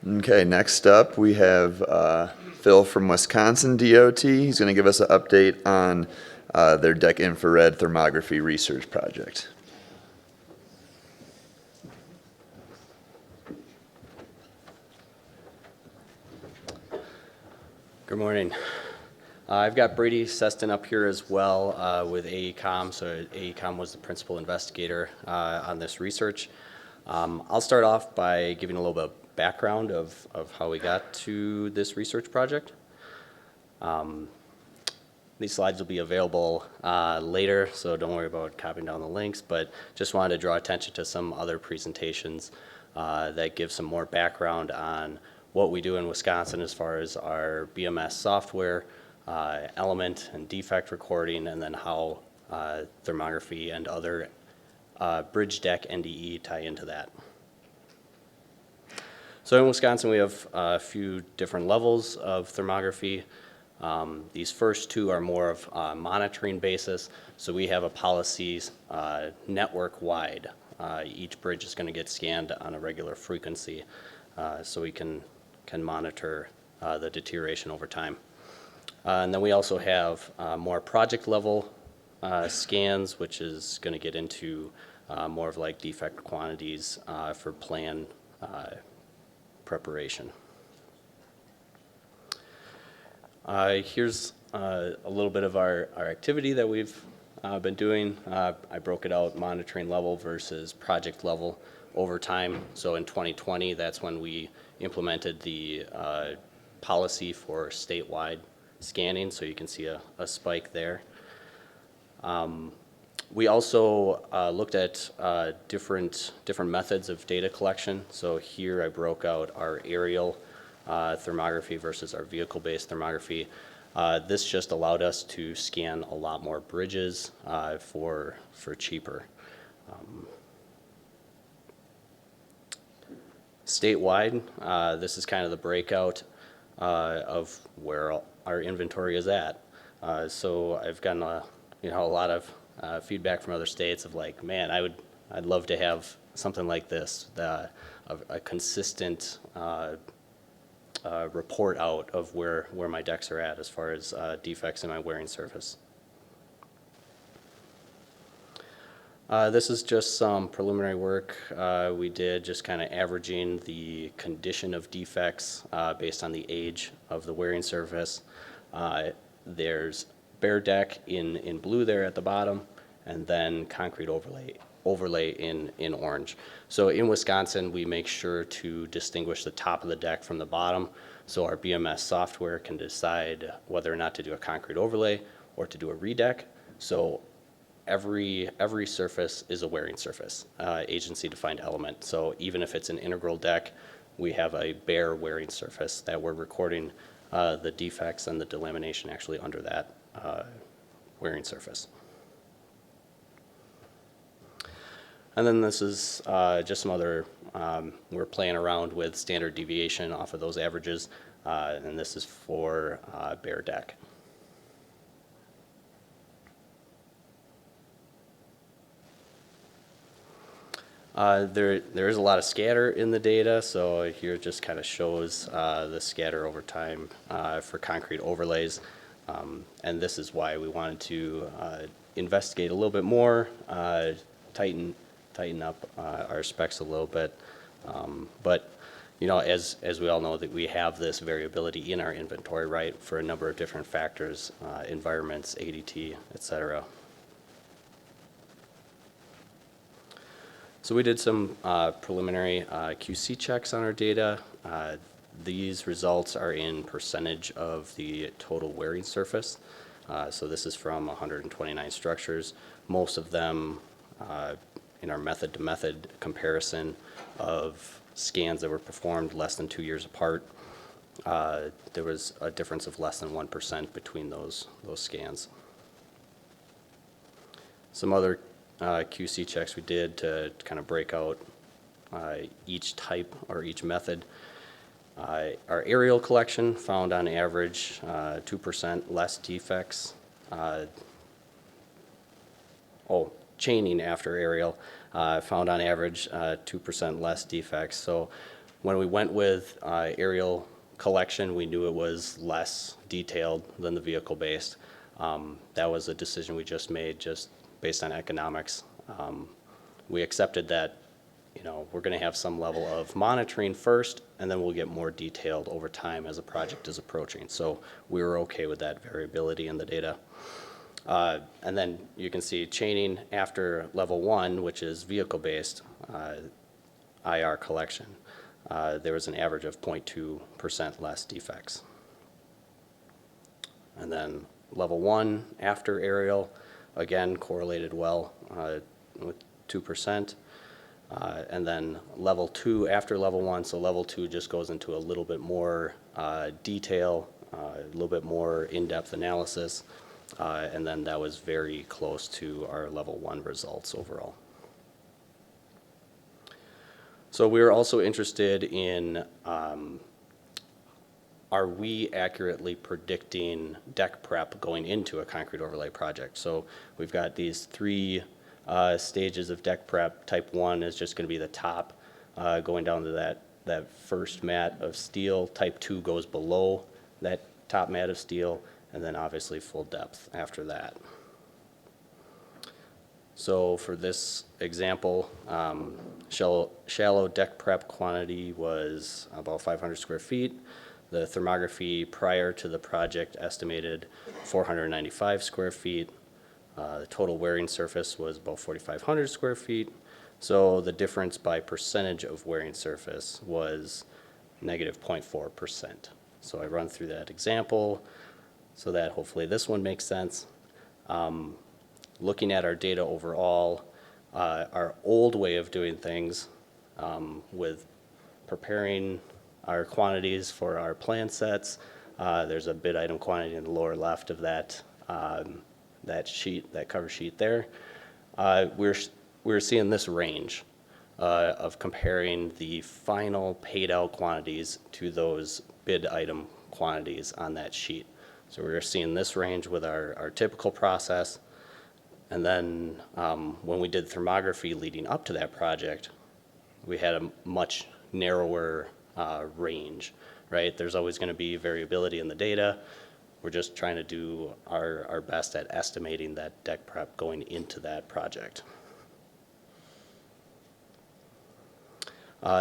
Okay, next up we have Phil from Wisconsin DOT. He's going to give us an update on their deck infrared thermography research project. Good morning. I've got Brady Seston up here as well with AECOM. So AECOM was the principal investigator on this research. I'll start off by giving a little bit of background of how we got to this research project. These slides will be available later, so don't worry about copying down the links, but just wanted to draw attention to some other presentations that give some more background on what we do in Wisconsin as far as our BMS software, element and defect recording, and then how thermography and other bridge deck NDE tie into that. So in Wisconsin, we have a few different levels of thermography. These first two are more of a monitoring basis. So we have a policy network-wide. Each bridge is going to get scanned on a regular frequency so we can monitor the deterioration over time. And then we also have more project-level scans, which is going to get into more of like defect quantities for plan preparation. Here's a little bit of our activity that we've been doing. I broke it out monitoring level versus project level over time. So in 2020, that's when we implemented the policy for statewide scanning. So you can see a spike there. We also looked at different methods of data collection. So here I broke out our aerial thermography versus our vehicle-based thermography. This just allowed us to scan a lot more bridges for cheaper. Statewide, this is kind of the breakout of where our inventory is at. So I've gotten a lot of feedback from other states of like, man, I'd love to have something like this, a consistent report out of where my decks are at as far as defects in my wearing surface. This is just some preliminary work we did, just kind of averaging the condition of defects based on the age of the wearing surface. There's bare deck in blue there at the bottom, and then concrete overlay in orange. So in Wisconsin, we make sure to distinguish the top of the deck from the bottom, so our BMS software can decide whether or not to do a concrete overlay or to do a redeck. So every surface is a wearing surface, agency-defined element. So even if it's an integral deck, we have a bare wearing surface that we're recording the defects and the delamination actually under that wearing surface. And then this is just some other, we're playing around with standard deviation off of those averages, and this is for bare deck. There is a lot of scatter in the data, so here it just kind of shows the scatter over time for concrete overlays. And this is why we wanted to investigate a little bit more, tighten up our specs a little bit. But as we all know, that we have this variability in our inventory, right, for a number of different factors, environments, ADT, et cetera. So we did some preliminary QC checks on our data. These results are in percentage of the total wearing surface. So this is from 129 structures. Most of them in our method-to-method comparison of scans that were performed less than 2 years apart, there was a difference of less than 1% between those scans. Some other QC checks we did to kind of break out each type or each method. Our aerial collection found on average 2% less defects. Chaining after aerial found on average 2% less defects. So When we went with aerial collection, we knew it was less detailed than the vehicle-based. That was a decision we just made just based on economics. We accepted that, we're going to have some level of monitoring first, and then we'll get more detailed over time as a project is approaching. So we were okay with that variability in the data. And then you can see chaining after level 1, which is vehicle-based IR collection. There was an average of 0.2% less defects. And then level 1 after aerial, again, correlated well with 2%. And then level 2 after level 1, so level 2 just goes into a little bit more detail, a little bit more in-depth analysis, and then that was very close to our level 1 results overall. So we were also interested in, are we accurately predicting deck prep going into a concrete overlay project? So we've got these 3 stages of deck prep. Type 1 is just going to be the top, going down to that first mat of steel. Type 2 goes below that top mat of steel, and then obviously full depth after that. So for this example, shallow deck prep quantity was about 500 square feet. The thermography prior to the project estimated 495 square feet. The total wearing surface was about 4,500 square feet. So the difference by percentage of wearing surface was negative 0.4%. So I run through that example so that hopefully this one makes sense. Looking at our data overall, our old way of doing things with preparing our quantities for our plan sets, there's a bid item quantity in the lower left of that sheet, that cover sheet there. We're seeing this range of comparing the final paid out quantities to those bid item quantities on that sheet. So we're seeing this range with our typical process. And then when we did thermography leading up to that project, we had a much narrower range, right? There's always going to be variability in the data. We're just trying to do our best at estimating that deck prep going into that project.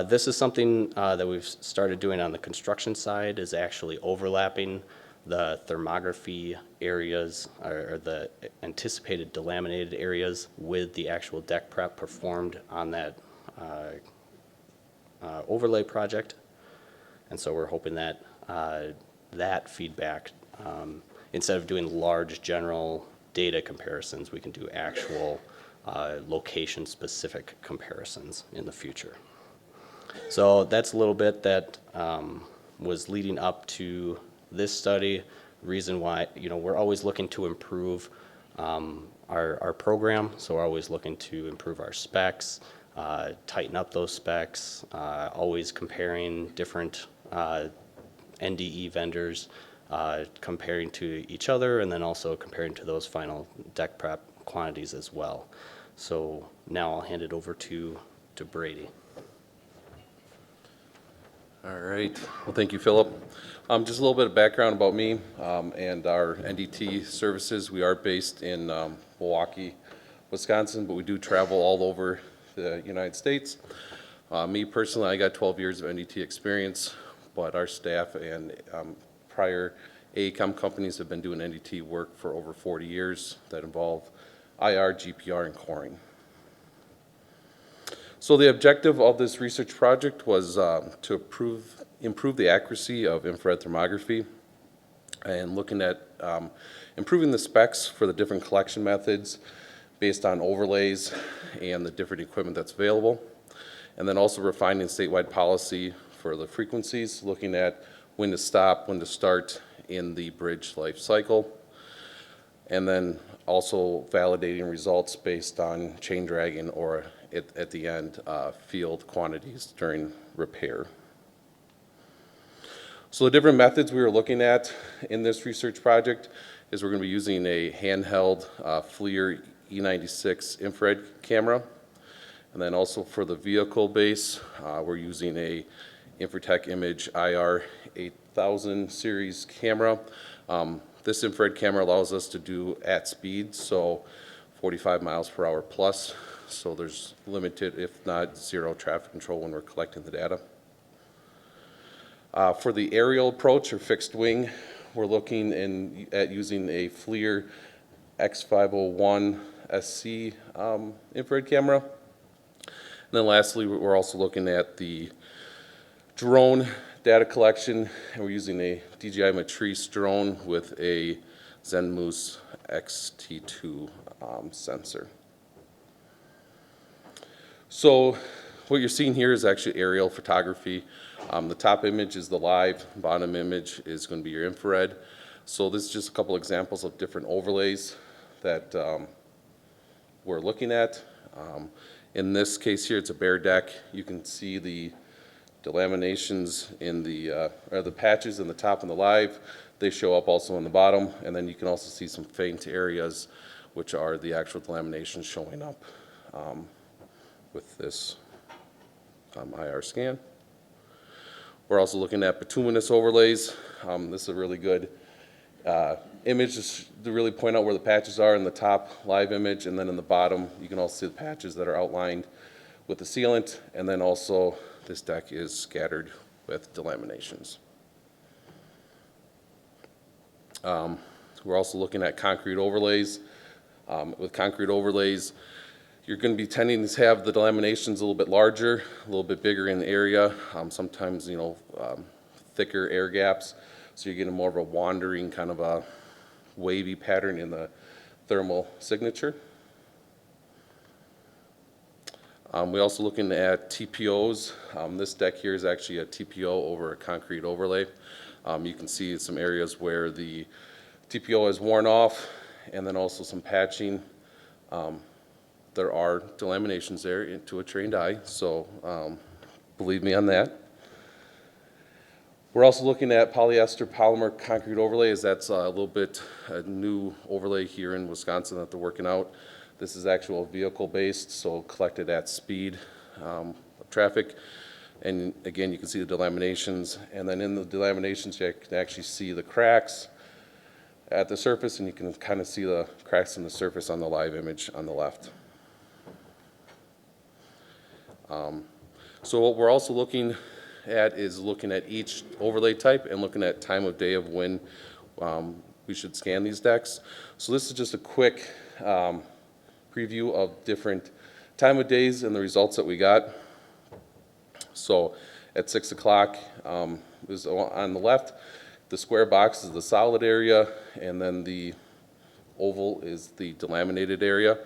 This is something that we've started doing on the construction side, is actually overlapping the thermography areas or the anticipated delaminated areas with the actual deck prep performed on that overlay project. And so we're hoping that that feedback, instead of doing large general data comparisons, we can do actual location-specific comparisons in the future. So that's a little bit that was leading up to this study. Reason why, we're always looking to improve our program, so we're always looking to improve our specs, tighten up those specs, always comparing different NDE vendors, comparing to each other, and then also comparing to those final deck prep quantities as well. So now I'll hand it over to Brady. All right. Well, thank you, Philip. Just a little bit of background about me and our NDT services. We are based in Milwaukee, Wisconsin, but we do travel all over the United States. Me personally, I got 12 years of NDT experience, but our staff and prior AECOM companies have been doing NDT work for over 40 years that involve IR, GPR, and coring. So the objective of this research project was to improve the accuracy of infrared thermography and looking at improving the specs for the different collection methods based on overlays and the different equipment that's available. And then also refining statewide policy for the frequencies, looking at when to stop, when to start in the bridge life cycle. And then also validating results based on chain dragging or at the end, field quantities during repair. So the different methods we were looking at in this research project is we're going to be using a handheld FLIR E96 infrared camera. And then also for the vehicle base, we're using a Infratech Image IR 8000 series camera. This infrared camera allows us to do at speed, so 45 miles per hour plus. So there's limited, if not zero, traffic control when we're collecting the data. For the aerial approach or fixed wing, we're looking at using a FLIR X501 SC infrared camera. And then lastly, we're also looking at the drone data collection, and we're using a DJI Matrice drone with a ZenMoose XT2 sensor. So what you're seeing here is actually aerial photography. The top image is the live, bottom image is going to be your infrared. So this is just a couple examples of different overlays that we're looking at. In this case here, it's a bare deck. You can see the delaminations in the patches in the top and the live. They show up also in the bottom, and then you can also see some faint areas, which are the actual delaminations showing up with this IR scan. We're also looking at bituminous overlays. This is a really good image just to really point out where the patches are in the top live image, and then in the bottom you can also see the patches that are outlined with the sealant, and then also this deck is scattered with delaminations. We're also looking at concrete overlays. With concrete overlays, you're going to be tending to have the delaminations a little bit larger, a little bit bigger in the area, sometimes, thicker air gaps, so you're getting more of a wandering kind of a wavy pattern in the thermal signature. We're also looking at TPOs. This deck here is actually a TPO over a concrete overlay. You can see some areas where the TPO is worn off, and then also some patching. There are delaminations there to a trained eye, so believe me on that. We're also looking at polyester polymer concrete overlay, as that's a little bit a new overlay here in Wisconsin that they're working out. This is actual vehicle based, so collected at speed of traffic. And again, you can see the delaminations, and then in the delaminations you can actually see the cracks at the surface, and you can kind of see the cracks in the surface on the live image on the left. So what we're also looking at is looking at each overlay type and looking at time of day of when we should scan these decks. So this is just a quick preview of different time of days and the results that we got. So at 6 o'clock is on the left. The square box is the solid area, and then the oval is the delaminated area.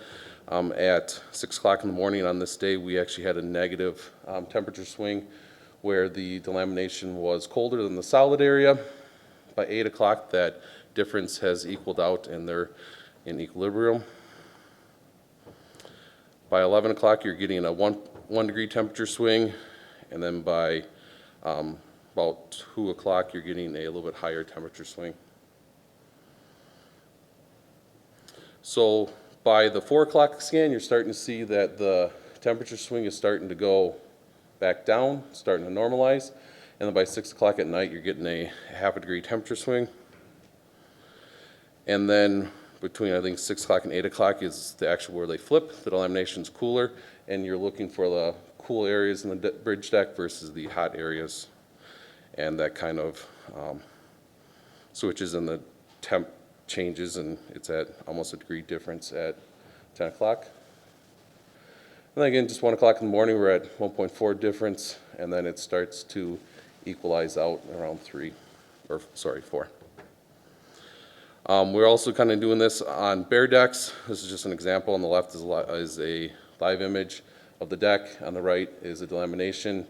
At 6 o'clock in the morning on this day, we actually had a negative temperature swing where the delamination was colder than the solid area. By 8 o'clock, that difference has equaled out and they're in equilibrium. By 11 o'clock, you're getting a 1 degree temperature swing, and then by about 2 o'clock, you're getting a little bit higher temperature swing. So by the 4 o'clock scan, you're starting to see that the temperature swing is starting to go back down, starting to normalize. And then by 6 o'clock at night, you're getting a half a degree temperature swing. And then between, I think, 6 o'clock and 8 o'clock is the actual where they flip. The delamination's cooler, and you're looking for the cool areas in the bridge deck versus the hot areas. And that kind of switches in the temp changes, and it's at almost a degree difference at 10 o'clock. And then again, just 1 o'clock in the morning, we're at 1.4 difference, and then it starts to equalize out around 4. We're also kind of doing this on bare decks. This is just an example. On the left is a live image of the deck. On the right is a delamination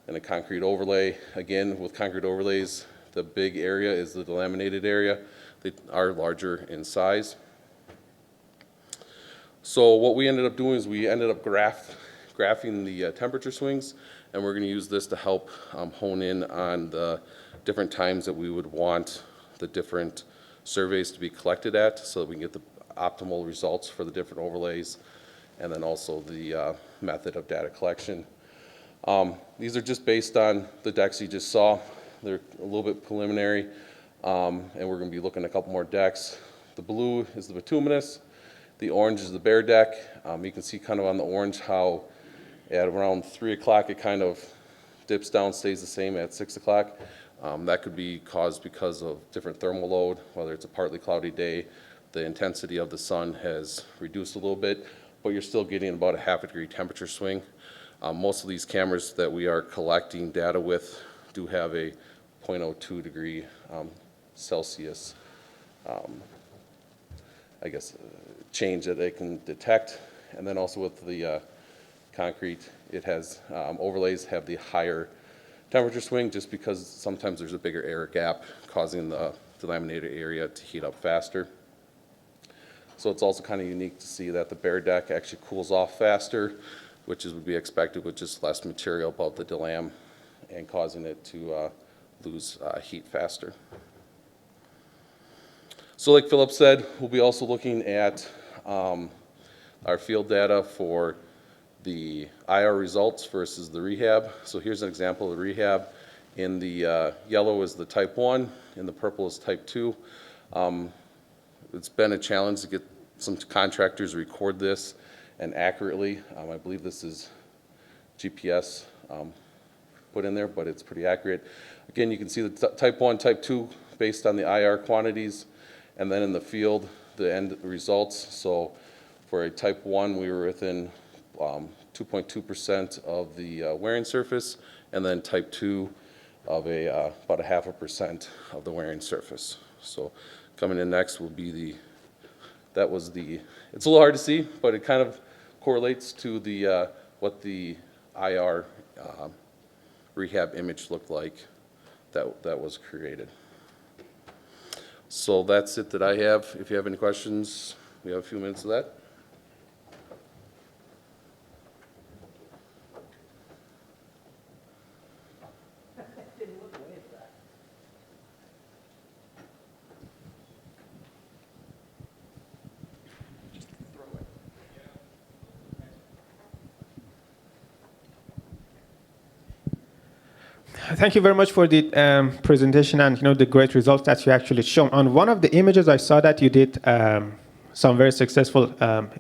and a concrete overlay. Again, with concrete overlays, the big area is the delaminated area. They are larger in size. So what we ended up doing is we ended up graphing the temperature swings, and we're going to use this to help hone in on the different times that we would want the different surveys to be collected at, so that we can get the optimal results for the different overlays, and then also the method of data collection. These are just based on the decks you just saw. They're a little bit preliminary, and we're going to be looking at a couple more decks. The blue is the bituminous. The orange is the bare deck. You can see kind of on the orange how at around 3 o'clock it kind of dips down, stays the same at 6 o'clock. That could be caused because of different thermal load, whether it's a partly cloudy day. The intensity of the sun has reduced a little bit, but you're still getting about a half a degree temperature swing. Most of these cameras that we are collecting data with do have a 0.02 degree Celsius, change that they can detect. And then also with the concrete, it has overlays have the higher temperature swing just because sometimes there's a bigger air gap causing the laminated area to heat up faster. So it's also kind of unique to see that the bare deck actually cools off faster, which would be expected with just less material above the delam and causing it to lose heat faster. So like Philip said, we'll be also looking at our field data for the IR results versus the rehab. So here's an example of the rehab. In the yellow is the type 1, in the purple is type 2. It's been a challenge to get some contractors to record this and accurately. I believe this is GPS put in there, but it's pretty accurate. Again, you can see the type 1, type 2 based on the IR quantities, and then in the field, the end results. So for a type 1, we were within 2.2% of the wearing surface, and then type 2 of about a 0.5% of the wearing surface. So coming in next will be it's a little hard to see, but it kind of correlates to the what the IR rehab image looked like that was created. So that's it that I have. If you have any questions, we have a few minutes of that. Thank you very much for the presentation and the great results that you actually shown. On one of the images, I saw that you did some very successful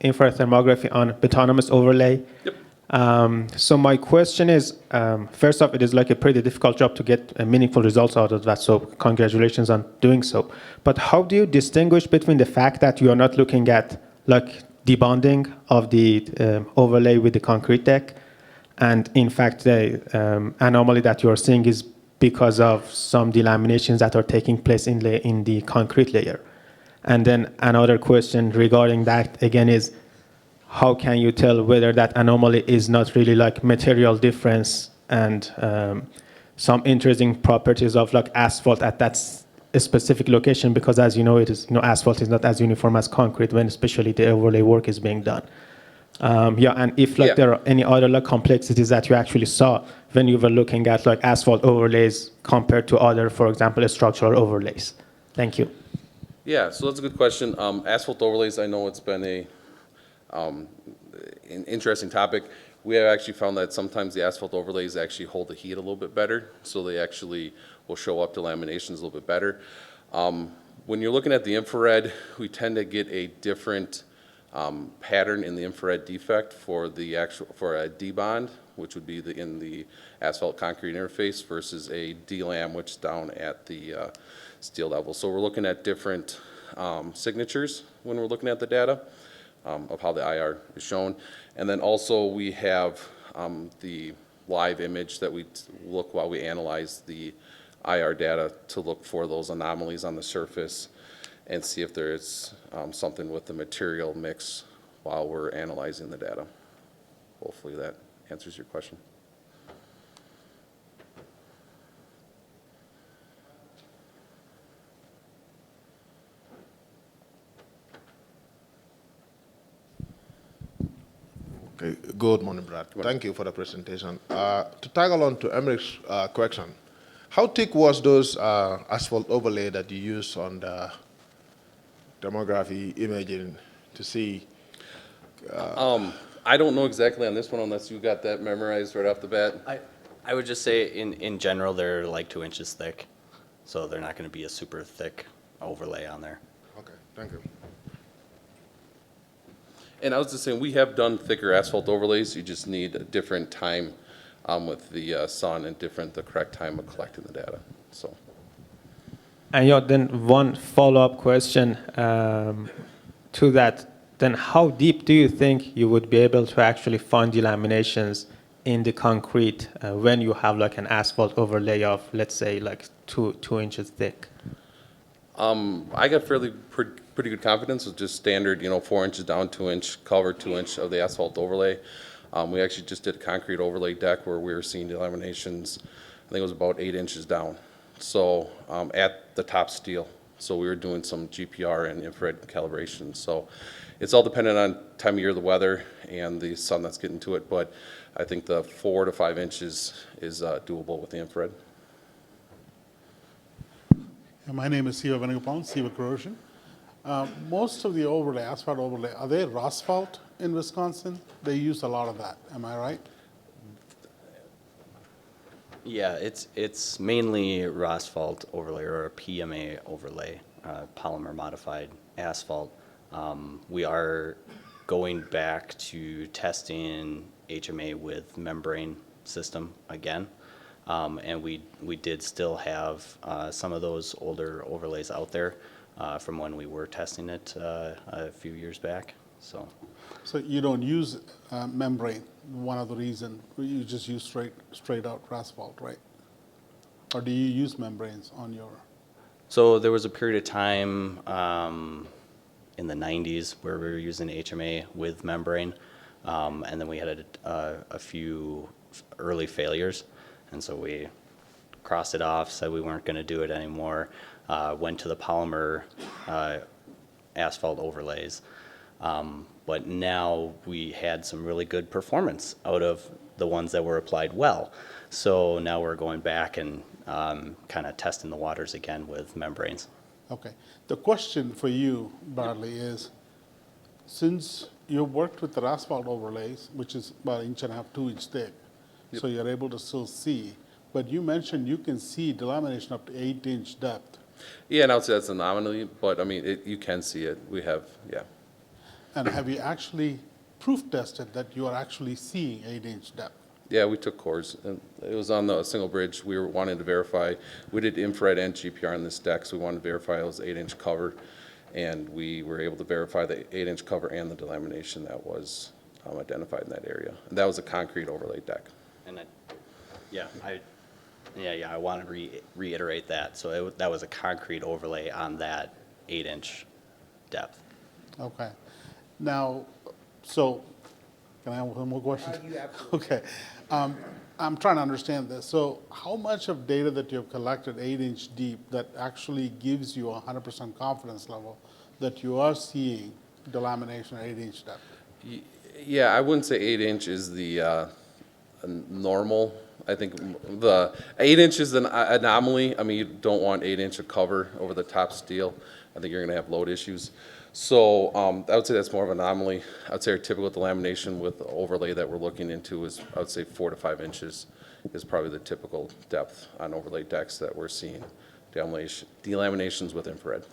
infrared thermography on autonomous overlay. Yep. So my question is, first off, it is like a pretty difficult job to get meaningful results out of that. So congratulations on doing so. But how do you distinguish between the fact that you are not looking at like debonding of the overlay with the concrete deck, and in fact, the anomaly that you are seeing is because of some delaminations that are taking place in the concrete layer? And then another question regarding that again is, how can you tell whether that anomaly is not really like material difference and some interesting properties of like asphalt at that specific location? Because as you know, it is asphalt is not as uniform as concrete when especially the overlay work is being done. And if there are any other like complexities that you actually saw when you were looking at like asphalt overlays compared to other, for example, structural overlays. Thank you. Yeah, so that's a good question. Asphalt overlays, I know it's been an interesting topic. We have actually found that sometimes the asphalt overlays actually hold the heat a little bit better, so they actually will show up to laminations a little bit better. When you're looking at the infrared, we tend to get a different pattern in the infrared defect for a debond, which would be in the asphalt concrete interface, versus a delam, which is down at the steel level. So we're looking at different signatures when we're looking at the data of how the IR is shown. And then also we have the live image that we look while we analyze the IR data to look for those anomalies on the surface and see if there is something with the material mix while we're analyzing the data. Hopefully that answers your question. Okay. Good morning, Brad. Thank you for the presentation. To tag along to Emmerich's question, how thick was those asphalt overlay that you used on the thermography imaging to see? I don't know exactly on this one unless you got that memorized right off the bat. I would just say in general, they're like 2 inches thick, so they're not going to be a super thick overlay on there. Okay, thank you. And I was just saying, we have done thicker asphalt overlays, you just need a different time with the sun and the correct time of collecting the data, so. And yeah, then one follow-up question to that. Then how deep do you think you would be able to actually find delaminations in the concrete when you have like an asphalt overlay of, let's say, like two inches thick? I got pretty good confidence with just standard, 4 inches down, 2-inch cover, 2-inch of the asphalt overlay. We actually just did a concrete overlay deck where we were seeing delaminations, I think it was about 8 inches down. So at the top steel. So we were doing some GPR and infrared calibration. So it's all dependent on time of year, the weather, and the sun that's getting to it. But I think the 4 to 5 inches is doable with the infrared. My name is Siva Venugopal, Siva Corrosion. Most of the overlay, asphalt overlay, are they asphalt in Wisconsin? They use a lot of that, am I right? Yeah, it's mainly asphalt overlay or a PMA overlay, polymer modified asphalt. We are going back to testing HMA with membrane system again. And we did still have some of those older overlays out there from when we were testing it a few years back. So You don't use membrane, one of the reason, you just use straight out asphalt, right? Or do you use membranes on your? So there was a period of time in the 90s where we were using HMA with membrane, and then we had a few early failures, and so we crossed it off, said we weren't going to do it anymore, went to the polymer asphalt overlays. But now we had some really good performance out of the ones that were applied well. So now we're going back and kind of testing the waters again with membranes. Okay. The question for you, Bradley, is since you've worked with the asphalt overlays, which is about 1.5 to 2 inch thick, so you're able to still see, but you mentioned you can see delamination up to 8-inch depth. Yeah, and I would say that's an anomaly, but I mean, you can see it. We have, yeah. And have you actually proof tested that you are actually seeing 8-inch depth? Yeah, we took cores, and it was on the single bridge. We were wanting to verify. We did infrared and GPR on this deck, so we wanted to verify it was 8-inch cover, and we were able to verify the 8-inch cover and the delamination that was identified in that area. And that was a concrete overlay deck. And I want to reiterate that. So that was a concrete overlay on that 8-inch depth. Okay. Now, so, can I have one more question? You absolutely. Okay. I'm trying to understand this. So how much of data that you have collected 8-inch deep that actually gives you a 100% confidence level that you are seeing delamination at 8-inch depth? Yeah, I wouldn't say 8-inch is the normal. I think the 8-inch is an anomaly. I mean, you don't want 8-inch of cover over the top steel. I think you're going to have load issues. So I would say that's more of an anomaly. I would say our typical delamination with the overlay that we're looking into is, I would say 4 to 5 inches is probably the typical depth on overlay decks that we're seeing delaminations with infrared.